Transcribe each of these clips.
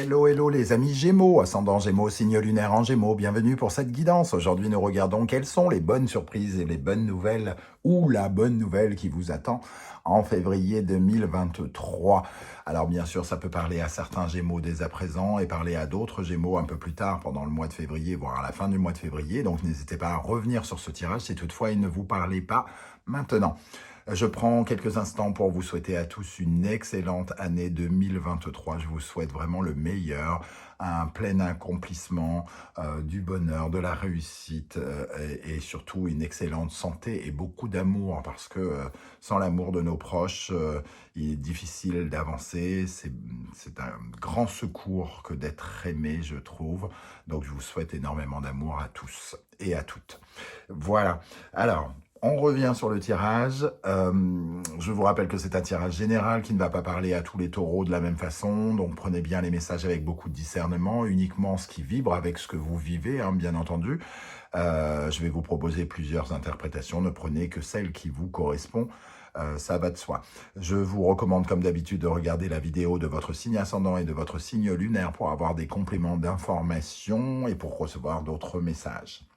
Hello, hello les amis Gémeaux, ascendant Gémeaux, signe lunaire en Gémeaux, bienvenue pour cette guidance. Aujourd'hui nous regardons quelles sont les bonnes surprises et les bonnes nouvelles ou la bonne nouvelle qui vous attend en février 2023. Alors bien sûr ça peut parler à certains Gémeaux dès à présent et parler à d'autres Gémeaux un peu plus tard pendant le mois de février, voire à la fin du mois de février. Donc n'hésitez pas à revenir sur ce tirage si toutefois il ne vous parlait pas maintenant. Je prends quelques instants pour vous souhaiter à tous une excellente année 2023. Je vous souhaite vraiment le meilleur, un plein accomplissement, du bonheur, de la réussite et surtout une excellente santé et beaucoup d'amour parce que sans l'amour de nos proches, il est difficile d'avancer. C'est un grand secours que d'être aimé, je trouve. Donc je vous souhaite énormément d'amour à tous et à toutes. Voilà. Alors, on revient sur le tirage. Je vous rappelle que c'est un tirage général qui ne va pas parler à tous les taureaux de la même façon. Donc prenez bien les messages avec beaucoup de discernement, uniquement ce qui vibre avec ce que vous vivez, hein, bien entendu. Je vais vous proposer plusieurs interprétations. Ne prenez que celle qui vous correspond. Ça va de soi. Je vous recommande comme d'habitude de regarder la vidéo de votre signe ascendant et de votre signe lunaire pour avoir des compléments d'information et pour recevoir d'autres messages.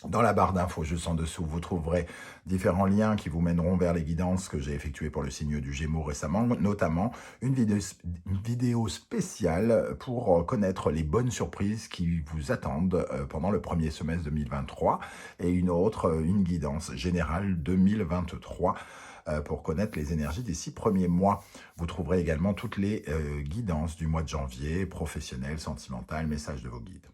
Dans la barre d'infos juste en dessous, vous trouverez différents liens qui vous mèneront vers les guidances que j'ai effectuées pour le signe du Gémeaux récemment, notamment une vidéo spéciale pour connaître les bonnes surprises qui vous attendent pendant le premier semestre 2023 et une autre, une guidance générale 2023 pour connaître les énergies des 6 premiers mois. Vous trouverez également toutes les guidances du mois de janvier, professionnelles, sentimentales, messages de vos guides.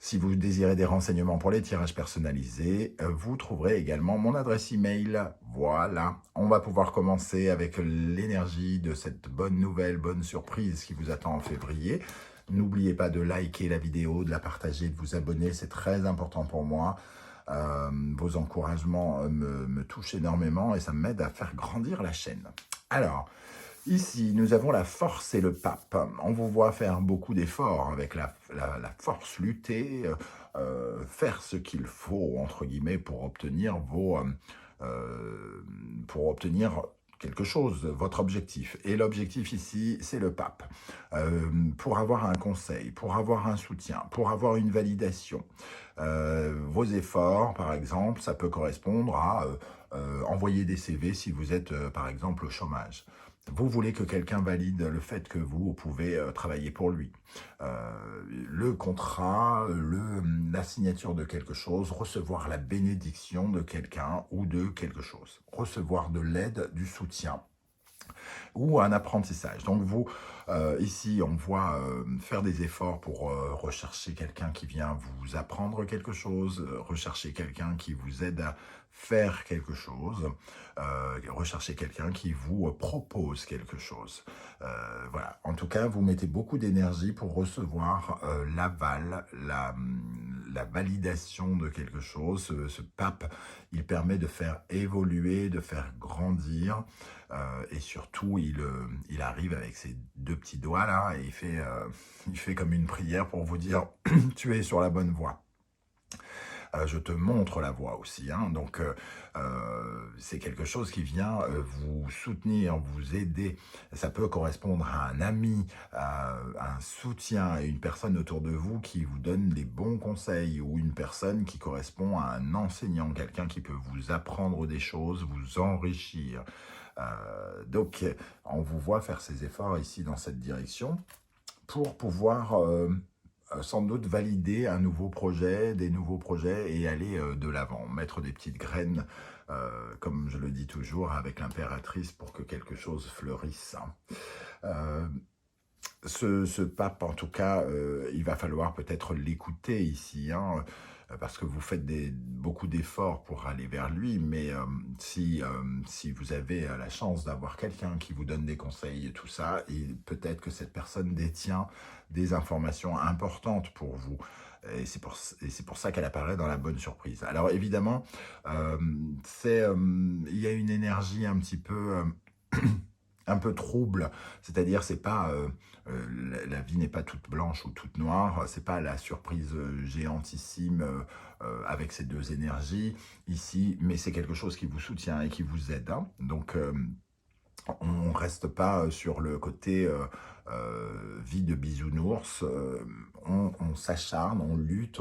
Si vous désirez des renseignements pour les tirages personnalisés, vous trouverez également mon adresse email. Voilà, on va pouvoir commencer avec l'énergie de cette bonne nouvelle, bonne surprise qui vous attend en février. N'oubliez pas de liker la vidéo, de la partager, de vous abonner, c'est très important pour moi. Vos encouragements me touchent énormément et ça m'aide à faire grandir la chaîne. Alors, ici, nous avons la force et le pape. On vous voit faire beaucoup d'efforts avec la force, lutter, faire ce qu'il faut, entre guillemets, pour obtenir quelque chose, votre objectif. Et l'objectif ici, c'est le pape. Pour avoir un conseil, pour avoir un soutien, pour avoir une validation. Vos efforts, par exemple, ça peut correspondre à envoyer des CV si vous êtes, par exemple, au chômage. Vous voulez que quelqu'un valide le fait que vous pouvez travailler pour lui. Le contrat, la signature de quelque chose, recevoir la bénédiction de quelqu'un ou de quelque chose. Recevoir de l'aide, du soutien ou un apprentissage. Donc vous, ici, on voit faire des efforts pour rechercher quelqu'un qui vient vous apprendre quelque chose, rechercher quelqu'un qui vous aide à faire quelque chose, rechercher quelqu'un qui vous propose quelque chose. Voilà. En tout cas, vous mettez beaucoup d'énergie pour recevoir l'aval, la validation de quelque chose. Ce pape, il permet de faire évoluer, de faire grandir. Et surtout, il arrive avec ses 2 petits doigts là et il fait comme une prière pour vous dire « tu es sur la bonne voie ». Je te montre la voie aussi, hein. Donc c'est quelque chose qui vient vous soutenir, vous aider. Ça peut correspondre à un ami, à un soutien, à une personne autour de vous qui vous donne des bons conseils ou une personne qui correspond à un enseignant, quelqu'un qui peut vous apprendre des choses, vous enrichir. Donc on vous voit faire ces efforts ici dans cette direction pour pouvoir sans doute valider un nouveau projet, des nouveaux projets et aller de l'avant, mettre des petites graines, comme je le dis toujours, avec l'impératrice pour que quelque chose fleurisse. Ce pape, en tout cas, il va falloir peut-être l'écouter ici, hein, parce que vous faites beaucoup d'efforts pour aller vers lui, mais si vous avez la chance d'avoir quelqu'un qui vous donne des conseils et tout ça, peut-être que cette personne détient des informations importantes pour vous. Et c'est pour ça qu'elle apparaît dans la bonne surprise. Alors évidemment, il y a une énergie un petit peu... un peu trouble, c'est-à-dire c'est pas la vie n'est pas toute blanche ou toute noire, c'est pas la surprise géantissime avec ces 2 énergies ici, mais c'est quelque chose qui vous soutient et qui vous aide, hein. Donc On ne reste pas sur le côté vie de bisounours. On s'acharne, on lutte,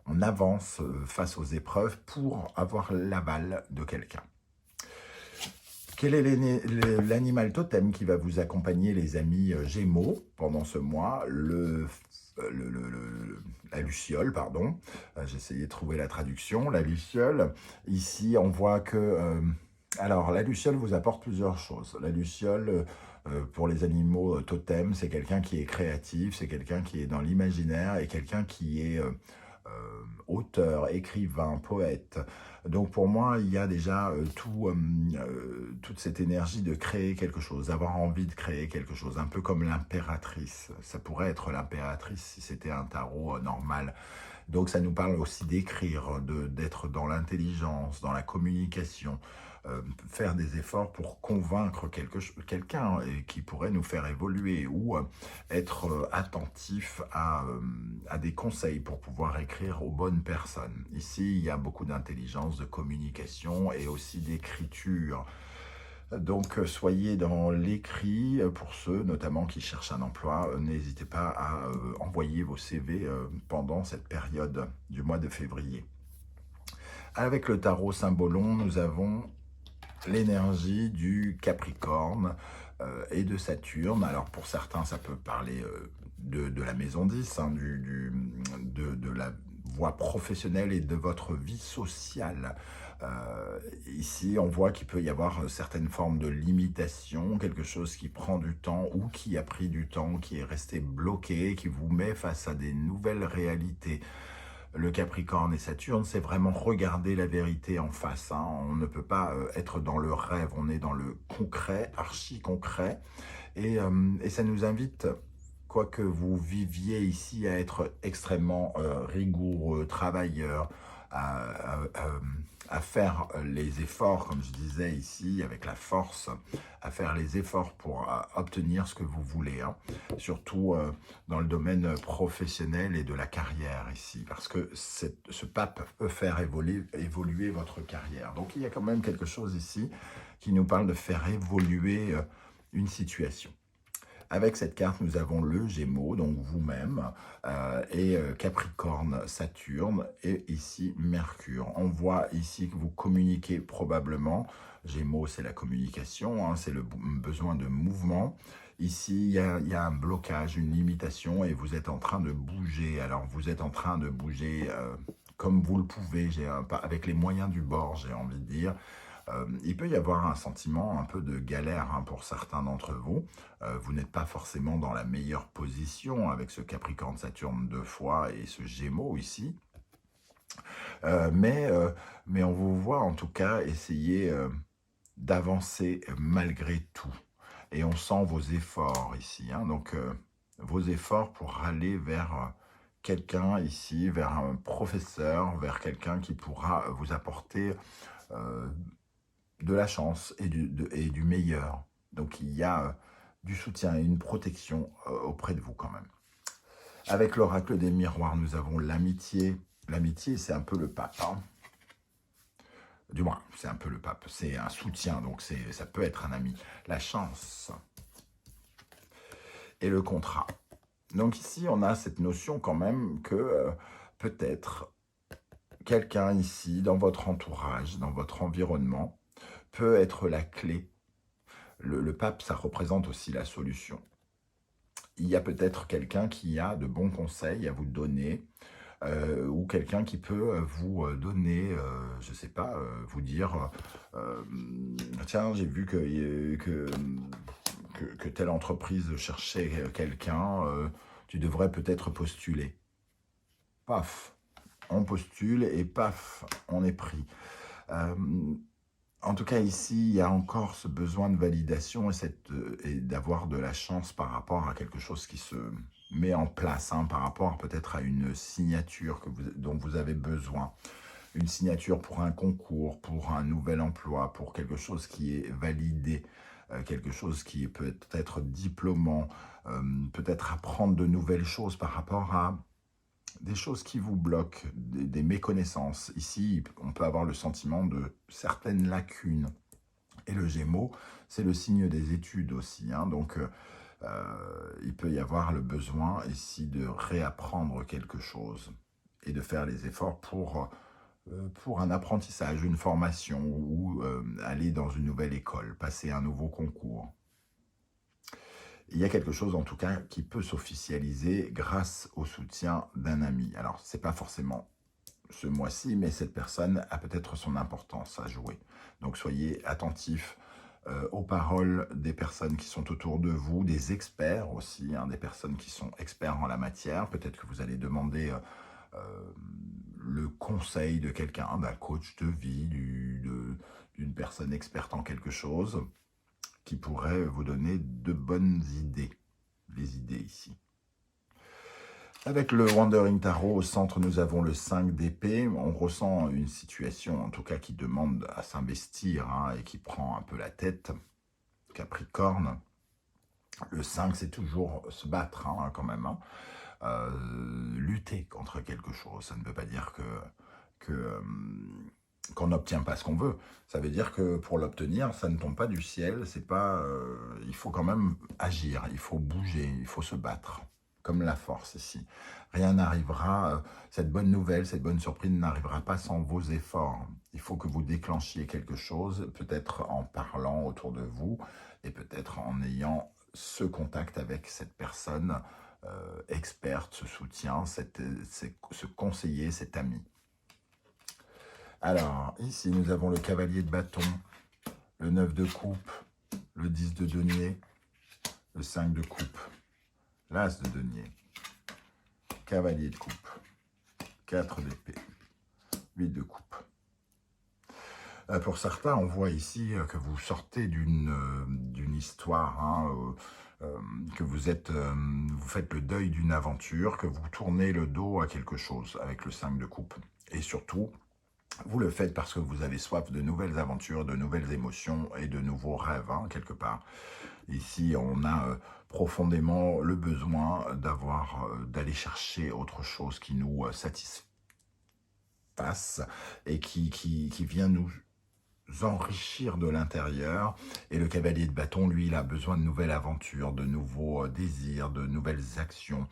on avance face aux épreuves pour avoir l'aval de quelqu'un. Quel est l'animal totem qui va vous accompagner, les amis Gémeaux, pendant ce mois? La luciole, pardon. J'ai essayé de trouver la traduction. La luciole, ici, on voit que... alors, la luciole vous apporte plusieurs choses. La luciole, pour les animaux totems, c'est quelqu'un qui est créatif, c'est quelqu'un qui est dans l'imaginaire et quelqu'un qui est auteur, écrivain, poète. Donc pour moi, il y a déjà toute cette énergie de créer quelque chose, d'avoir envie de créer quelque chose, un peu comme l'impératrice. Ça pourrait être l'impératrice si c'était un tarot normal. Donc ça nous parle aussi d'écrire, d'être dans l'intelligence, dans la communication, faire des efforts pour convaincre quelqu'un qui pourrait nous faire évoluer ou être attentif à des conseils pour pouvoir écrire aux bonnes personnes. Ici, il y a beaucoup d'intelligence, de communication et aussi d'écriture. Donc, soyez dans l'écrit. Pour ceux, notamment, qui cherchent un emploi, n'hésitez pas à envoyer vos CV pendant cette période du mois de février. Avec le tarot Symbolon, nous avons l'énergie du Capricorne et de Saturne. Alors, pour certains, ça peut parler de la maison 10, hein, de la voie professionnelle et de votre vie sociale. Ici, on voit qu'il peut y avoir certaines formes de limitation, quelque chose qui prend du temps ou qui a pris du temps, qui est resté bloqué, qui vous met face à des nouvelles réalités. Le Capricorne et Saturne, c'est vraiment regarder la vérité en face. Hein. On ne peut pas être dans le rêve, on est dans le concret, archi-concret. Et ça nous invite, quoi que vous viviez ici, à être extrêmement rigoureux, travailleur, à faire les efforts, comme je disais ici, avec la force, à faire les efforts pour obtenir ce que vous voulez, hein. Surtout dans le domaine professionnel et de la carrière ici, parce que ce pape peut faire évoluer votre carrière. Donc il y a quand même quelque chose ici qui nous parle de faire évoluer une situation. Avec cette carte, nous avons le Gémeaux, donc vous-même, et Capricorne, Saturne, et ici Mercure. On voit ici que vous communiquez probablement. Gémeaux, c'est la communication, hein, c'est le besoin de mouvement. Ici, il y a un blocage, une limitation, et vous êtes en train de bouger. Alors, vous êtes en train de bouger comme vous le pouvez, avec les moyens du bord, j'ai envie de dire. Il peut y avoir un sentiment un peu de galère hein, pour certains d'entre vous. Vous n'êtes pas forcément dans la meilleure position avec ce Capricorne Saturne 2 fois et ce Gémeaux ici. Mais on vous voit en tout cas essayer d'avancer malgré tout. Et on sent vos efforts ici. Hein, donc vos efforts pour aller vers quelqu'un ici, vers un professeur, vers quelqu'un qui pourra vous apporter de la chance et du meilleur. Donc il y a du soutien et une protection auprès de vous quand même. Avec l'oracle des miroirs, nous avons l'amitié. L'amitié, c'est un peu le pape. Hein. Du moins, c'est un peu le pape. C'est un soutien, donc ça peut être un ami. La chance et le contrat. Donc ici, on a cette notion quand même que peut-être quelqu'un ici, dans votre entourage, dans votre environnement, peut être la clé. Le pape, ça représente aussi la solution. Il y a peut-être quelqu'un qui a de bons conseils à vous donner, ou quelqu'un qui peut vous donner, je ne sais pas, vous dire, tiens, j'ai vu que telle entreprise cherchait quelqu'un, tu devrais peut-être postuler. Paf, on postule et paf, on est pris. En tout cas, ici, il y a encore ce besoin de validation et d'avoir de la chance par rapport à quelque chose qui se met en place, hein, par rapport peut-être à une signature dont vous avez besoin. Une signature pour un concours, pour un nouvel emploi, pour quelque chose qui est validé, quelque chose qui peut être diplômant, peut-être apprendre de nouvelles choses par rapport à des choses qui vous bloquent, des méconnaissances. Ici, on peut avoir le sentiment de certaines lacunes Et le Gémeaux, c'est le signe des études aussi, hein. Donc, il peut y avoir le besoin ici de réapprendre quelque chose et de faire les efforts pour un apprentissage, une formation ou aller dans une nouvelle école, passer un nouveau concours. Il y a quelque chose en tout cas qui peut s'officialiser grâce au soutien d'un ami. Alors, ce n'est pas forcément ce mois-ci, mais cette personne a peut-être son importance à jouer. Donc, soyez attentifs aux paroles des personnes qui sont autour de vous, des experts aussi, hein, des personnes qui sont experts en la matière. Peut-être que vous allez demander le conseil de quelqu'un, d'un coach de vie, d'une personne experte en quelque chose, qui pourrait vous donner de bonnes idées, les idées ici. Avec le Wandering Tarot, au centre, nous avons le 5 d'épée. On ressent une situation, en tout cas, qui demande à s'investir, hein, et qui prend un peu la tête. Capricorne. Le 5, c'est toujours se battre, hein, quand même. Hein. Lutter contre quelque chose. Ça ne veut pas dire qu'on n'obtient pas ce qu'on veut. Ça veut dire que pour l'obtenir, ça ne tombe pas du ciel. C'est pas, il faut quand même agir, il faut bouger, il faut se battre. Comme la force ici. Rien n'arrivera, cette bonne nouvelle, cette bonne surprise n'arrivera pas sans vos efforts. Il faut que vous déclenchiez quelque chose, peut-être en parlant autour de vous, et peut-être en ayant ce contact avec cette personne experte, ce soutien, ce conseiller, cet ami. Alors, ici, nous avons le cavalier de bâton, le 9 de coupe, le 10 de denier, le 5 de coupe, l'as de denier, cavalier de coupe, 4 d'épée, 8 de coupe. Pour certains, on voit ici que vous sortez d'une histoire, hein, que vous faites le deuil d'une aventure, que vous tournez le dos à quelque chose avec le 5 de coupe. Et surtout, vous le faites parce que vous avez soif de nouvelles aventures, de nouvelles émotions et de nouveaux rêves, hein, quelque part. Ici, on a profondément le besoin d'aller chercher autre chose qui nous satisfasse et qui vient nous enrichir de l'intérieur. Et le cavalier de bâton, lui, il a besoin de nouvelles aventures, de nouveaux désirs, de nouvelles actions.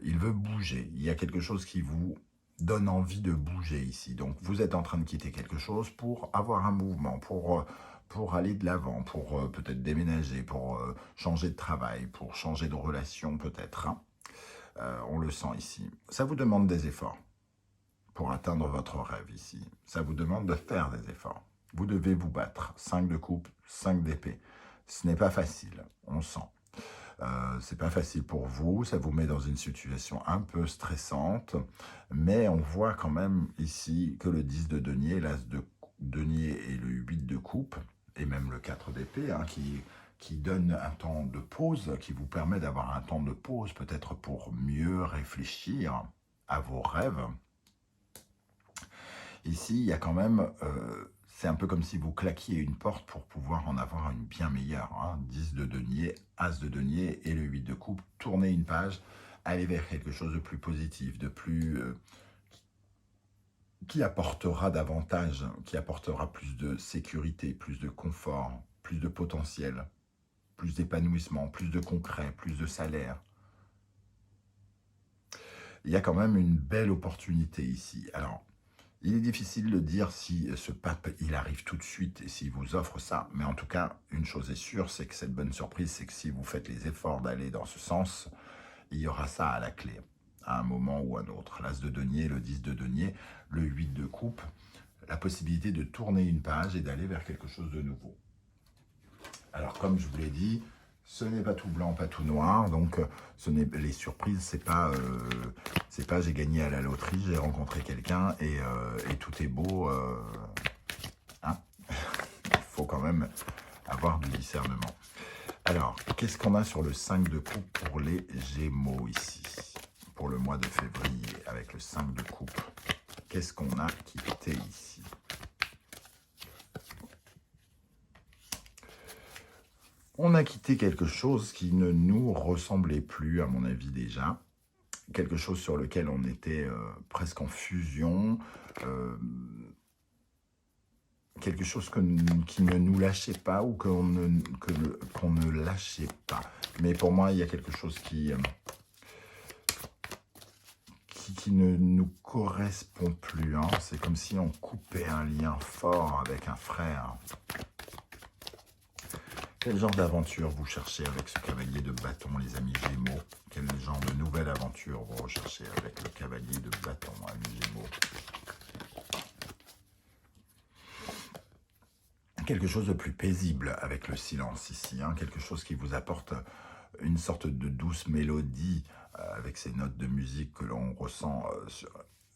Il veut bouger. Il y a quelque chose qui vous donne envie de bouger ici. Donc, vous êtes en train de quitter quelque chose pour avoir un mouvement, pour aller de l'avant, pour peut-être déménager, pour changer de travail, pour changer de relation peut-être. Hein. On le sent ici. Ça vous demande des efforts pour atteindre votre rêve ici. Ça vous demande de faire des efforts. Vous devez vous battre. 5 de coupe, 5 d'épée. Ce n'est pas facile, on sent. C'est pas facile pour vous, ça vous met dans une situation un peu stressante, mais on voit quand même ici que le 10 de denier, l'as de denier et le 8 de coupe, et même le 4 d'épée, hein, qui donne un temps de pause, qui vous permet d'avoir un temps de pause peut-être pour mieux réfléchir à vos rêves. Ici, il y a quand même, c'est un peu comme si vous claquiez une porte pour pouvoir en avoir une bien meilleure. Hein. 10 de denier, as de denier et le 8 de coupe. Tournez une page, allez vers quelque chose de plus positif, de plus qui apportera davantage, qui apportera plus de sécurité, plus de confort, plus de potentiel, plus d'épanouissement, plus de concret, plus de salaire. Il y a quand même une belle opportunité ici. Alors, il est difficile de dire si ce pape, il arrive tout de suite et s'il vous offre ça. Mais en tout cas, une chose est sûre, c'est que cette bonne surprise, c'est que si vous faites les efforts d'aller dans ce sens, il y aura ça à la clé, à un moment ou un autre. L'as de denier, le 10 de denier, le 8 de coupe, la possibilité de tourner une page et d'aller vers quelque chose de nouveau. Alors, comme je vous l'ai dit, ce n'est pas tout blanc, pas tout noir, donc les surprises, c'est pas j'ai gagné à la loterie, j'ai rencontré quelqu'un et tout est beau. Hein. Il faut quand même avoir du discernement. Alors, qu'est-ce qu'on a sur le 5 de coupe pour les Gémeaux ici, pour le mois de février, avec le 5 de coupe? Qu'est-ce qu'on a quitté ici? On a quitté quelque chose qui ne nous ressemblait plus, à mon avis déjà. Quelque chose sur lequel on était presque en fusion, quelque chose qui ne nous lâchait pas ou qu'on ne lâchait pas. Mais pour moi, il y a quelque chose qui ne nous correspond plus. Hein. C'est comme si on coupait un lien fort avec un frère. Quel genre d'aventure vous cherchez avec ce cavalier de bâton, les amis Gémeaux? Quel genre de nouvelle aventure vous recherchez avec le cavalier de bâton, amis Gémeaux? Quelque chose de plus paisible avec le silence ici, hein, quelque chose qui vous apporte une sorte de douce mélodie avec ces notes de musique que l'on ressent.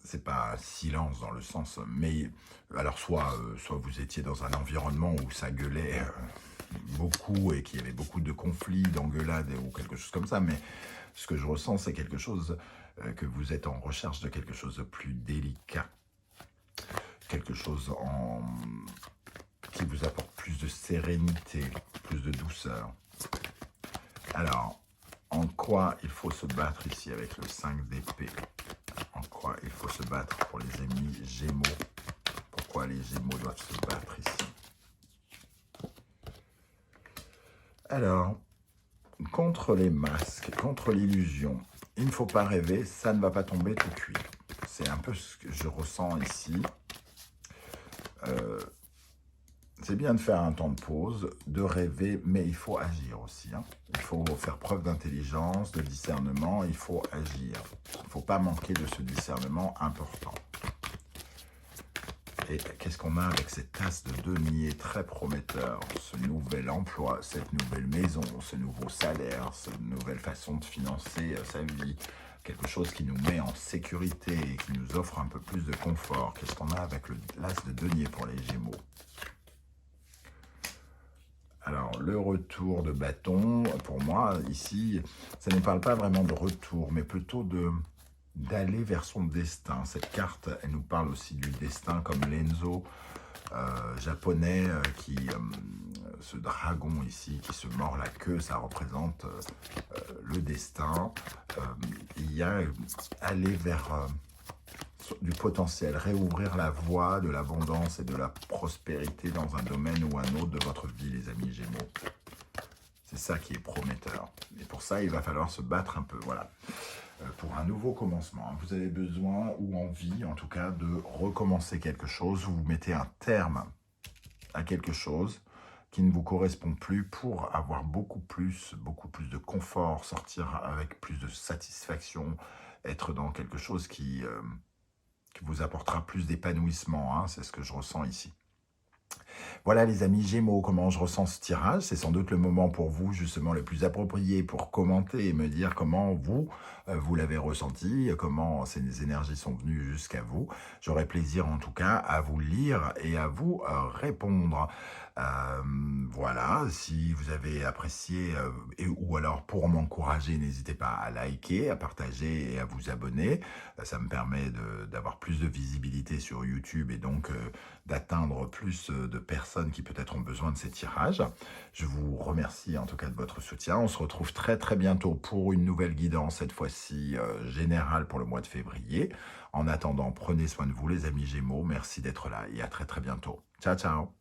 C'est pas un silence dans le sens, mais alors soit vous étiez dans un environnement où ça gueulait beaucoup et qu'il y avait beaucoup de conflits, d'engueulades ou quelque chose comme ça, mais ce que je ressens, c'est quelque chose que vous êtes en recherche de quelque chose de plus délicat, quelque chose qui vous apporte plus de sérénité, plus de douceur. Alors, en quoi il faut se battre ici avec le 5 d'épée? En quoi il faut se battre pour les amis Gémeaux? Pourquoi les Gémeaux doivent se battre ici? Alors, contre les masques, contre l'illusion, il ne faut pas rêver, ça ne va pas tomber tout cuit. C'est un peu ce que je ressens ici. C'est bien de faire un temps de pause, de rêver, mais il faut agir aussi. Hein. Il faut faire preuve d'intelligence, de discernement, il faut agir. Il ne faut pas manquer de ce discernement important. Et qu'est-ce qu'on a avec cette as de denier très prometteur? Ce nouvel emploi, cette nouvelle maison, ce nouveau salaire, cette nouvelle façon de financer sa vie. Quelque chose qui nous met en sécurité et qui nous offre un peu plus de confort. Qu'est-ce qu'on a avec l'as de denier pour les Gémeaux? Alors, le retour de bâton, pour moi, ici, ça ne parle pas vraiment de retour, mais plutôt d'aller vers son destin. Cette carte, elle nous parle aussi du destin, comme l'Enzo japonais, ce dragon ici, qui se mord la queue, ça représente le destin. Il y a aller vers du potentiel, réouvrir la voie de l'abondance et de la prospérité dans un domaine ou un autre de votre vie, les amis Gémeaux. C'est ça qui est prometteur. Et pour ça, il va falloir se battre un peu, voilà. Pour un nouveau commencement. Vous avez besoin ou envie, en tout cas, de recommencer quelque chose. Vous mettez un terme à quelque chose qui ne vous correspond plus pour avoir beaucoup plus de confort, sortir avec plus de satisfaction, être dans quelque chose qui vous apportera plus d'épanouissement, hein, c'est ce que je ressens ici. Voilà les amis Gémeaux, comment je ressens ce tirage. C'est sans doute le moment pour vous justement le plus approprié pour commenter et me dire comment vous l'avez ressenti, comment ces énergies sont venues jusqu'à vous. J'aurai plaisir en tout cas à vous lire et à vous répondre. Voilà, si vous avez apprécié ou alors pour m'encourager, n'hésitez pas à liker, à partager et à vous abonner. Ça me permet d'avoir plus de visibilité sur YouTube et donc d'atteindre plus de personnes qui peut-être ont besoin de ces tirages. Je vous remercie en tout cas de votre soutien. On se retrouve très très bientôt pour une nouvelle guidance, cette fois-ci générale pour le mois de février. En attendant, prenez soin de vous les amis Gémeaux. Merci d'être là et à très très bientôt. Ciao ciao.